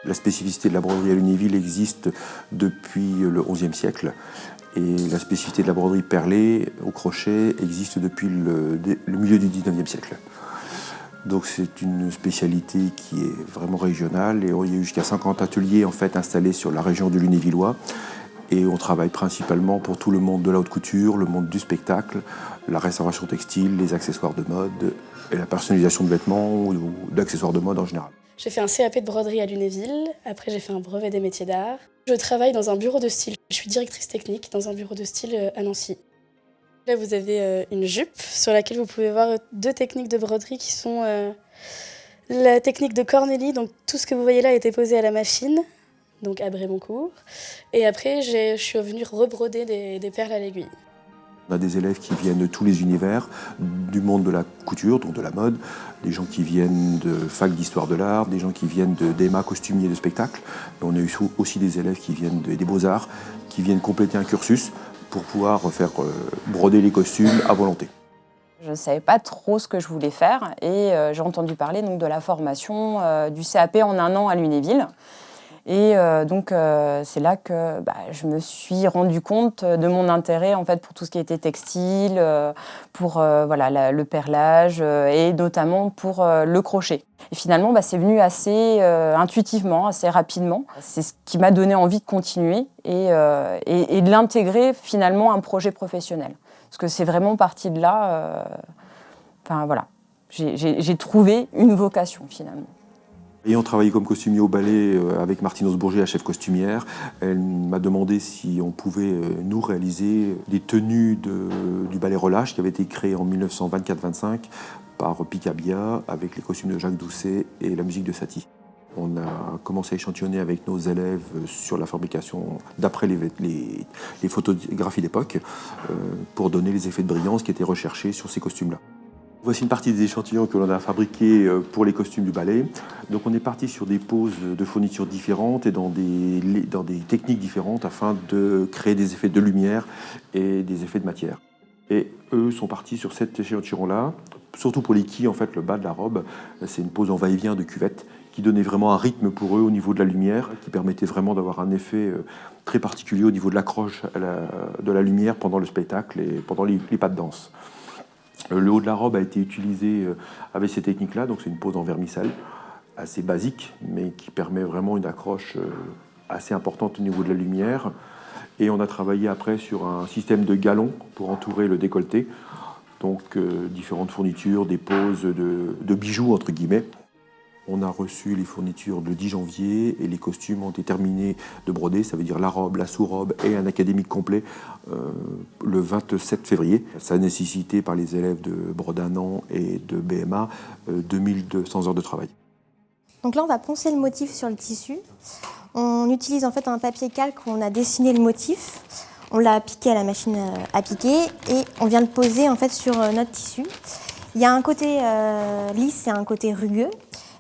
La spécificité de la broderie à Lunéville existe depuis le XIe siècle. Et la spécificité de la broderie perlée au crochet existe depuis le milieu du XIXe siècle. Donc c'est une spécialité qui est vraiment régionale. Et il y a eu jusqu'à 50 ateliers en fait, installés sur la région du Lunévillois. Et on travaille principalement pour tout le monde de la haute couture, le monde du spectacle, la restauration textile, les accessoires de mode et la personnalisation de vêtements ou d'accessoires de mode en général. J'ai fait un CAP de broderie à Lunéville, après j'ai fait un brevet des métiers d'art. Je travaille dans un bureau de style. Je suis directrice technique dans un bureau de style à Nancy. Là vous avez une jupe sur laquelle vous pouvez voir 2 techniques de broderie qui sont la technique de Cornélie, donc tout ce que vous voyez là a été posé à la machine, donc à Brémoncourt. Et après je suis venue rebroder des perles à l'aiguille. On a des élèves qui viennent de tous les univers, du monde de la couture, donc de la mode, des gens qui viennent de fac d'histoire de l'art, des gens qui viennent d'EMA costumier de spectacle. Et on a eu aussi des élèves qui viennent des beaux-arts, qui viennent compléter un cursus pour pouvoir faire broder les costumes à volonté. Je ne savais pas trop ce que je voulais faire et j'ai entendu parler donc, de la formation du CAP en 1 an à Lunéville. Et donc c'est là que je me suis rendu compte de mon intérêt en fait pour tout ce qui était textile, pour le perlage et notamment pour le crochet. Et finalement c'est venu assez intuitivement, assez rapidement. C'est ce qui m'a donné envie de continuer et de l'intégrer finalement à un projet professionnel. Parce que c'est vraiment parti de là. J'ai trouvé une vocation finalement. Ayant travaillé comme costumier au ballet avec Martine Osbourger, la chef costumière, elle m'a demandé si on pouvait nous réaliser des tenues du ballet Relâche qui avait été créé en 1924-25 par Picabia avec les costumes de Jacques Doucet et la musique de Satie. On a commencé à échantillonner avec nos élèves sur la fabrication d'après les photographies d'époque pour donner les effets de brillance qui étaient recherchés sur ces costumes-là. Voici une partie des échantillons que l'on a fabriqués pour les costumes du ballet. Donc on est parti sur des poses de fournitures différentes et dans des techniques différentes afin de créer des effets de lumière et des effets de matière. Et eux sont partis sur cet échantillon-là, surtout pour les quilles, en fait, le bas de la robe. C'est une pose en va-et-vient de cuvette qui donnait vraiment un rythme pour eux au niveau de la lumière, qui permettait vraiment d'avoir un effet très particulier au niveau de l'accroche de la lumière pendant le spectacle et pendant les pas de danse. Le haut de la robe a été utilisé avec ces techniques-là, donc c'est une pose en vermicelle, assez basique, mais qui permet vraiment une accroche assez importante au niveau de la lumière. Et on a travaillé après sur un système de galons pour entourer le décolleté, donc différentes fournitures, des poses de bijoux, entre guillemets. On a reçu les fournitures le 10 janvier et les costumes ont été terminés de broder, ça veut dire la robe, la sous-robe et un académique complet le 27 février. Ça a nécessité par les élèves de Brodanan et de BMA 2200 heures de travail. Donc là, on va poncer le motif sur le tissu. On utilise en fait un papier calque où on a dessiné le motif. On l'a appliqué à la machine à piquer et on vient le poser en fait sur notre tissu. Il y a un côté lisse et un côté rugueux.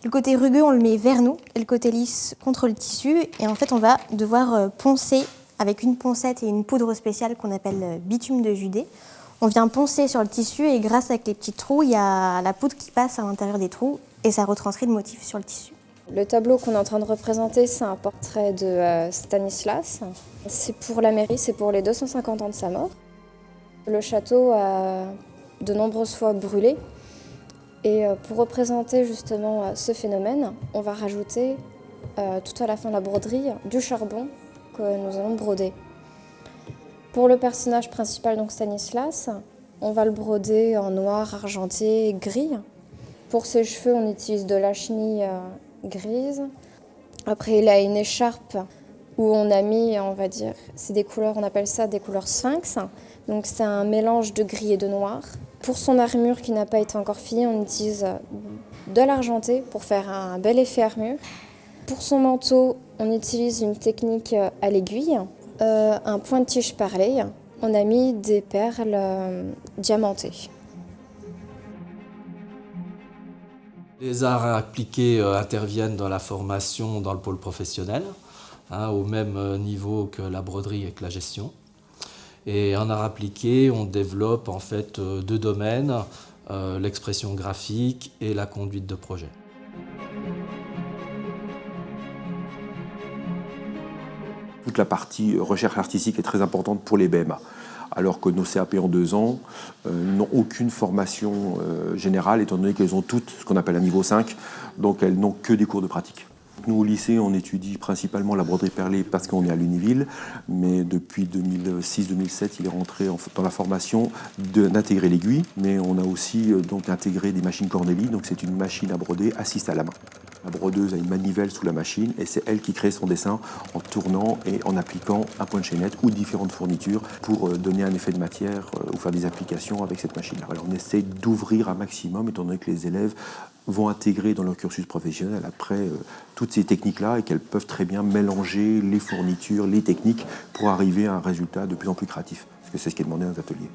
Le côté rugueux, on le met vers nous, et le côté lisse contre le tissu. Et en fait, on va devoir poncer avec une poncette et une poudre spéciale qu'on appelle bitume de Judée. On vient poncer sur le tissu et grâce à les petits trous, il y a la poudre qui passe à l'intérieur des trous et ça retranscrit le motif sur le tissu. Le tableau qu'on est en train de représenter, c'est un portrait de Stanislas. C'est pour la mairie, c'est pour les 250 ans de sa mort. Le château a de nombreuses fois brûlé. Et pour représenter justement ce phénomène, on va rajouter tout à la fin de la broderie du charbon que nous allons broder. Pour le personnage principal, donc Stanislas, on va le broder en noir, argenté, gris. Pour ses cheveux, on utilise de la chenille grise. Après, il a une écharpe où on a mis, on va dire, c'est des couleurs, on appelle ça des couleurs sphinx. Donc c'est un mélange de gris et de noir. Pour son armure qui n'a pas été encore finie, on utilise de l'argenté pour faire un bel effet armure. Pour son manteau, on utilise une technique à l'aiguille, un point de tige perlé. On a mis des perles diamantées. Les arts appliqués interviennent dans la formation dans le pôle professionnel, au même niveau que la broderie et que la gestion. Et en art appliqué, on développe en fait 2 domaines, l'expression graphique et la conduite de projet. Toute la partie recherche artistique est très importante pour les BMA, alors que nos CAP en 2 ans n'ont aucune formation générale, étant donné qu'elles ont toutes ce qu'on appelle un niveau 5, donc elles n'ont que des cours de pratique. Nous, au lycée, on étudie principalement la broderie perlée parce qu'on est à Lunéville, mais depuis 2006-2007, il est rentré dans la formation d'intégrer l'aiguille, mais on a aussi donc intégré des machines Corneli, donc c'est une machine à broder assise à la main. La brodeuse a une manivelle sous la machine et c'est elle qui crée son dessin en tournant et en appliquant un point de chaînette ou différentes fournitures pour donner un effet de matière ou faire des applications avec cette machine-là. Alors on essaie d'ouvrir un maximum, étant donné que les élèves vont intégrer dans leur cursus professionnel après toutes ces techniques-là et qu'elles peuvent très bien mélanger les fournitures, les techniques pour arriver à un résultat de plus en plus créatif, parce que c'est ce qui est demandé dans les ateliers.